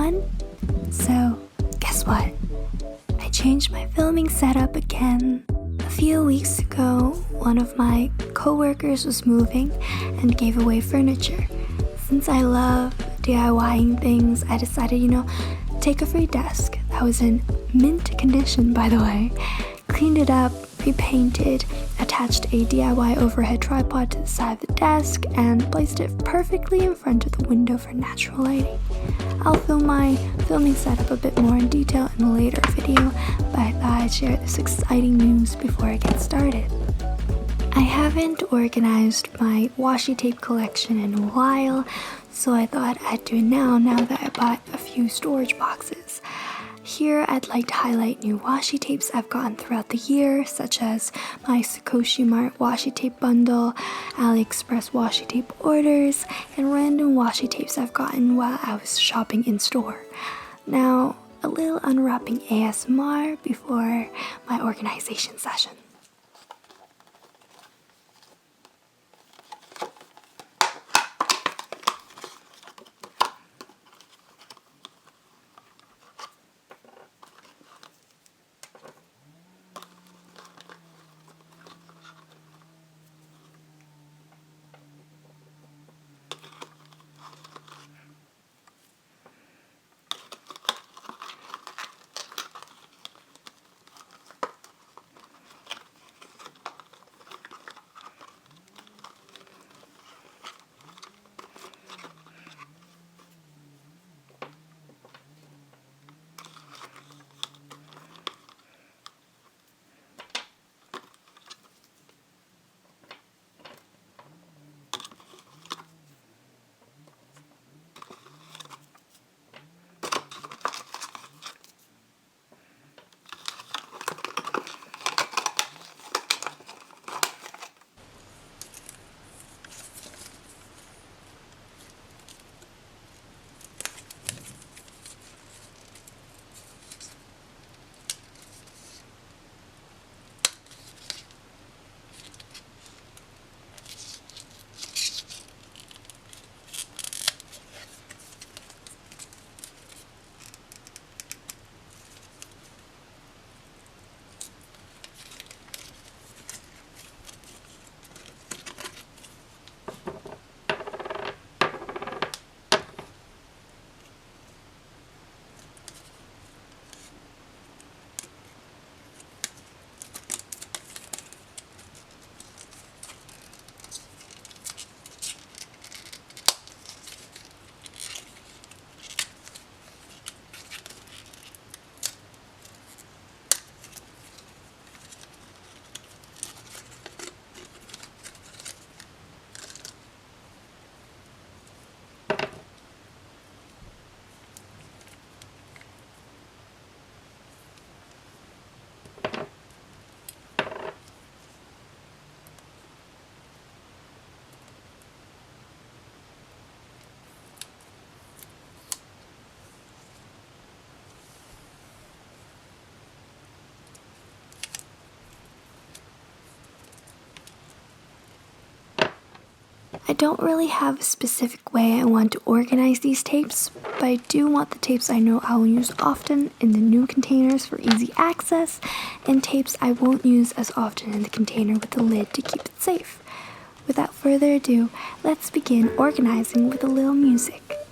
everyone! So, guess what? I changed my filming setup again. A few weeks ago, one of my co-workers was moving and gave away furniture. Since I love DIYing things, I decided, take a free desk that was in mint condition, by the way, cleaned it up, repainted, attached a DIY overhead tripod to the side of the desk, and placed it perfectly in front of the window for natural lighting. I'll film my filming setup a bit more in detail in a later video, but I thought I'd share this exciting news before I get started. I haven't organized my washi tape collection in a while, so I thought I'd do it now that I bought a few storage boxes. Here I'd like to highlight new washi tapes I've gotten throughout the year, such as my Sakoshi Mart washi tape bundle, AliExpress washi tape orders, and random washi tapes I've gotten while I was shopping in store. Now, a little unwrapping ASMR before my organization session. I don't really have a specific way I want to organize these tapes, but I do want the tapes I know I will use often in the new containers for easy access, and tapes I won't use as often in the container with the lid to keep it safe. Without further ado, let's begin organizing with a little music.